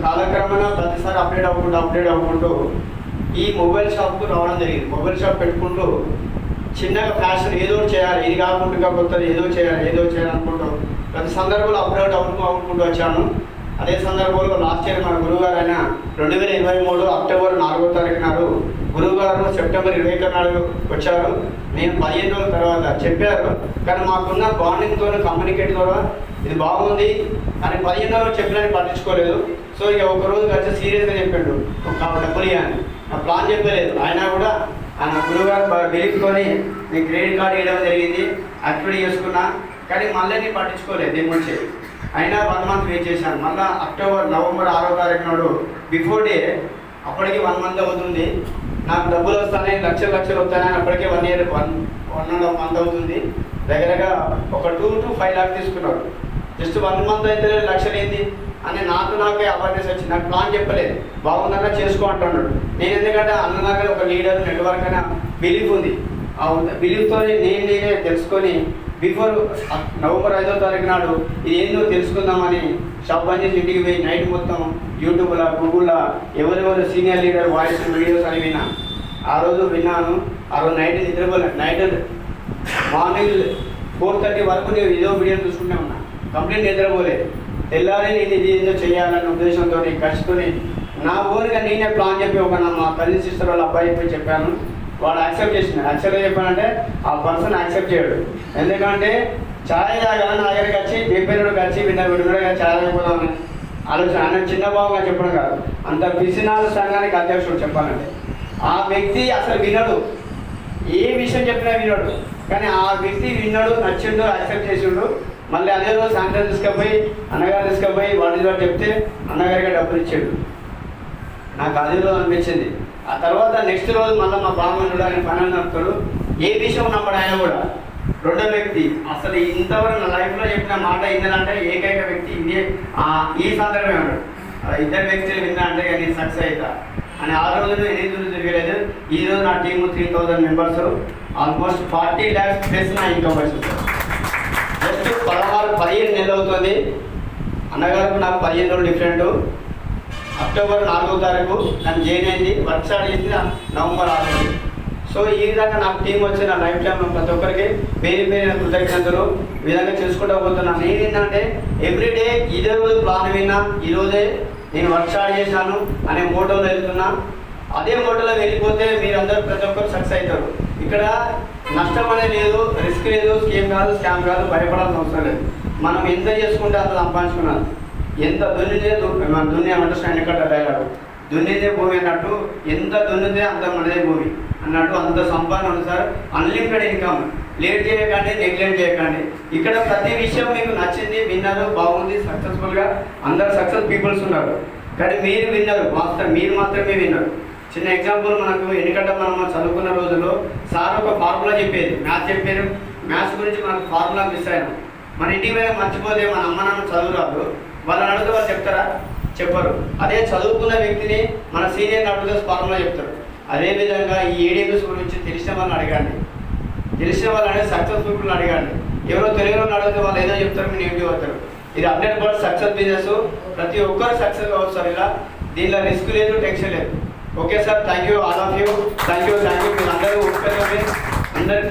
కాలక్రమేణా ప్రతిసారి అప్డేట్ అవ్వకుంటూ ఈ మొబైల్ షాప్కు రావడం జరిగింది. మొబైల్ షాప్ పెట్టుకుంటూ చిన్నగా ఫ్యాషన్ ఏదో చేయాలి, ఇది కాకుండా కొత్తది ఏదో చేయాలి అనుకుంటూ ప్రతి సందర్భంలో అప్డేట్ అవ్వుకుంటూ వచ్చాను. అదే సందర్భంలో లాస్ట్ ఇయర్ మన గురువుగారు అయిన 2023 అక్టోబర్ 4వ తారీఖు నాడు గురువుగారు సెప్టెంబర్ 21 నాడు వచ్చారు. నేను 15 రోజుల తర్వాత చెప్పారు, కానీ మాకున్న బాండింగ్తో కమ్యూనికేట్ ద్వారా ఇది బాగుంది అని 15 రోజులు చెప్పినని పట్టించుకోలేదు. సో ఇక ఒకరోజు వచ్చి సీరియస్గా చెప్పాడు డబ్బులు అని నా ప్లాన్ చెప్పలేదు. అయినా కూడా ఆయన గురువుగారు బిలీఫ్తోని నేను క్రెడిట్ కార్డు ఇవ్వడం జరిగింది, యాక్టివిటీ చేసుకున్నా, కానీ మళ్ళీ నేను పట్టించుకోలేదు దీని గురించి. అయినా 1 మంత్ వెయిట్ చేశాను. మళ్ళీ నవంబర్ 6వ తారీఖు నాడు బిఫోర్ డే అప్పటికి 1 మంత్ అవుతుంది. నాకు డబ్బులు వస్తాయి, లక్షలు వస్తాయని అప్పటికే 1.5 మంత్ అవుతుంది. దగ్గరగా ఒక 2 to 5 lakhs తీసుకున్నారు. జస్ట్ 1 మంత్ అయితే లక్షలు ఏంది అని నాకే అవేర్నెస్ వచ్చింది. నాకు ప్లాన్ చెప్పలేదు, బాగుందన్నా చేసుకో అంటున్నాడు. నేను ఎందుకంటే అన్నలాగా ఒక లీడర్ నెట్వర్క్ అయినా బిలీఫ్ ఉంది. ఆ బిలీఫ్తో నేనే తెలుసుకొని బిఫోర్ నవంబర్ 5వ తారీఖు నాడు ఇది ఏందో తెలుసుకుందామని షాప్ బంద్ చేసి ఇంటికి పోయి నైట్ మొత్తం యూట్యూబ్లో గూగుల్లో ఎవరెవరు సీనియర్ లీడర్ వాయిస్ వీడియోస్ అని విన్నా. ఆ రోజు విన్నాను. ఆ రోజు నైట్ నిద్రపోలేదు. నైట్ మార్నింగ్ 4:30 వరకు నేను ఏదో వీడియో చూసుకుంటే ఉన్నా, కంప్లీట్ నిద్రపోలేదు. తెల్లారి నేను ఇది ఏదో చేయాలన్న ఉద్దేశంతో ఖర్చుతో నా ఓన్గా నేనే ప్లాన్ చెప్పి మా కజిన్ సిస్టర్ వాళ్ళ అబ్బాయి పోయి చెప్పాను. వాడు యాక్సెప్ట్ చేసిన. యాక్చువల్గా చెప్పానంటే ఆ పర్సన్ యాక్సెప్ట్ చేయడు. ఎందుకంటే ఛాయ్ తాగా నా దగ్గరికి వచ్చి చెప్పినోడికి వచ్చి విడిగా ఛాయ్ అయిపోదామని ఆలోచన. ఆయన చిన్న బాబుగా చెప్పడం కాదు, అంత పిసినాలు సంఘానికి అధ్యక్షుడు చెప్పాలంటే. ఆ వ్యక్తి అసలు వినడు, ఏ విషయం చెప్పినా వినడు, కానీ ఆ వ్యక్తి విన్నాడు, నచ్చిండు, యాక్సెప్ట్ చేసిండు. మళ్ళీ అదే రోజు సాయంత్రం అన్నగారు తీసుకుపోయి వాటి చెప్తే అన్నగారికి డబ్బులు ఇచ్చాడు. నాకు అదే రోజు అనిపించింది. ఆ తర్వాత నెక్స్ట్ రోజు మళ్ళీ మా బ్రాహ్మణుడు ఆయన పనులు నడుపుతాడు. ఏ విషయం నమ్మడు ఆయన కూడా. రెండో వ్యక్తి అసలు ఇంతవరకు నా లైఫ్లో చెప్పిన మాట ఏంటంటే ఏకైక వ్యక్తి ఇదే ఈ సందర్భమే ఉన్నాడు. 2 వ్యక్తులు విన్నా అంటే నేను సక్సెస్ అవుతా అని. ఆ రోజు 8 రోజులు తిరగలేదు. ఈ రోజు నా team 3000 members, almost 40 lakhs plus నా ఇన్కమ్ వస్తుంది. జస్ట్ 15 నెలలు అవుతుంది. అన్నగారికి నాకు 15 రోజులు డిఫరెంట్. అక్టోబర్ 4వ తారీఖు నన్ను జాయిన్ అయింది, వర్క్ స్టార్ట్ చేసింది నవంబర్ 6. సో ఈ విధంగా నాకు టీం వచ్చి నా లైఫ్ టైంలో ప్రతి ఒక్కరికి పేరు కృతజ్ఞతలు ఈ విధంగా చేసుకుంటూ పోతున్నాను. నేను ఏంటంటే ఎవ్రీడే ఇదే రోజు ప్లాన్ విన్నా, ఈరోజే నేను వర్క్ స్టార్ట్ చేశాను అనే మోటోలో వెళ్తున్నా. అదే మోటోలో వెళ్ళిపోతే మీరందరూ ప్రతి ఒక్కరు సక్సెస్ అవుతారు. ఇక్కడ నష్టం అనేది లేదు, రిస్క్ లేదు, స్కామ్ కాదు, భయపడాల్సిన అవసరం లేదు. మనం ఎంత చేసుకుంటే అంత సంపాదించుకున్నాను. ఎంత దున్నితే మన దున్ని అండర్స్టాండ్ ఎక్కడ డైలాగ్ దున్నితే భూమి అన్నట్టు, ఎంత దున్నితే అంత మనదే భూమి అన్నట్టు. అంత సంపాదన ఉంది సార్, అన్లిమిటెడ్ ఇన్కమ్. లేట్ చేయకండి, నెగ్లెక్ట్ చేయకండి. ఇక్కడ ప్రతి విషయం మీకు నచ్చింది, విన్నారు, బాగుంది, సక్సెస్ఫుల్గా అందరు సక్సెస్ పీపుల్స్ ఉన్నారు. కానీ మీరు విన్నారు మాస్టర్, మీరు మాత్రమే విన్నారు. చిన్న ఎగ్జాంపుల్, మనకు ఎందుకంటే మనం చదువుకున్న రోజుల్లో సార్ ఒక ఫార్ములా చెప్పేది, మ్యాథ్స్ గురించి మనకు ఫార్ములా మిస్ అయినాం. మన ఇంటి మీద మర్చిపోతే మన అమ్మ నాన్న చదువు రాదు, వాళ్ళని అడిగితే వాళ్ళు చెప్తారా? చెప్పరు. అదే చదువుకున్న వ్యక్తిని మన సీనియర్ని అడిగితే ఫార్ములా చెప్తారు. అదేవిధంగా ఈ ఏడీఎంఎస్ గురించి తెలిసిన వాళ్ళని అడగండి, తెలిసిన వాళ్ళని సక్సెస్ పీపుల్ని అడగండి. ఎవరో తెలియని వాళ్ళని అడిగితే వాళ్ళు ఏదో చెప్తారు, మీరు ఏమిటి అవుతారు. ఇది 100% సక్సెస్ బిజినెస్. ప్రతి ఒక్కరు సక్సెస్ కావచ్చు సార్. ఇలా దీనిలో రిస్క్ లేదు, టెన్షన్ లేదు. Okay sir, thank you all of you. Thank you. మీరు అందరూ అందరికీ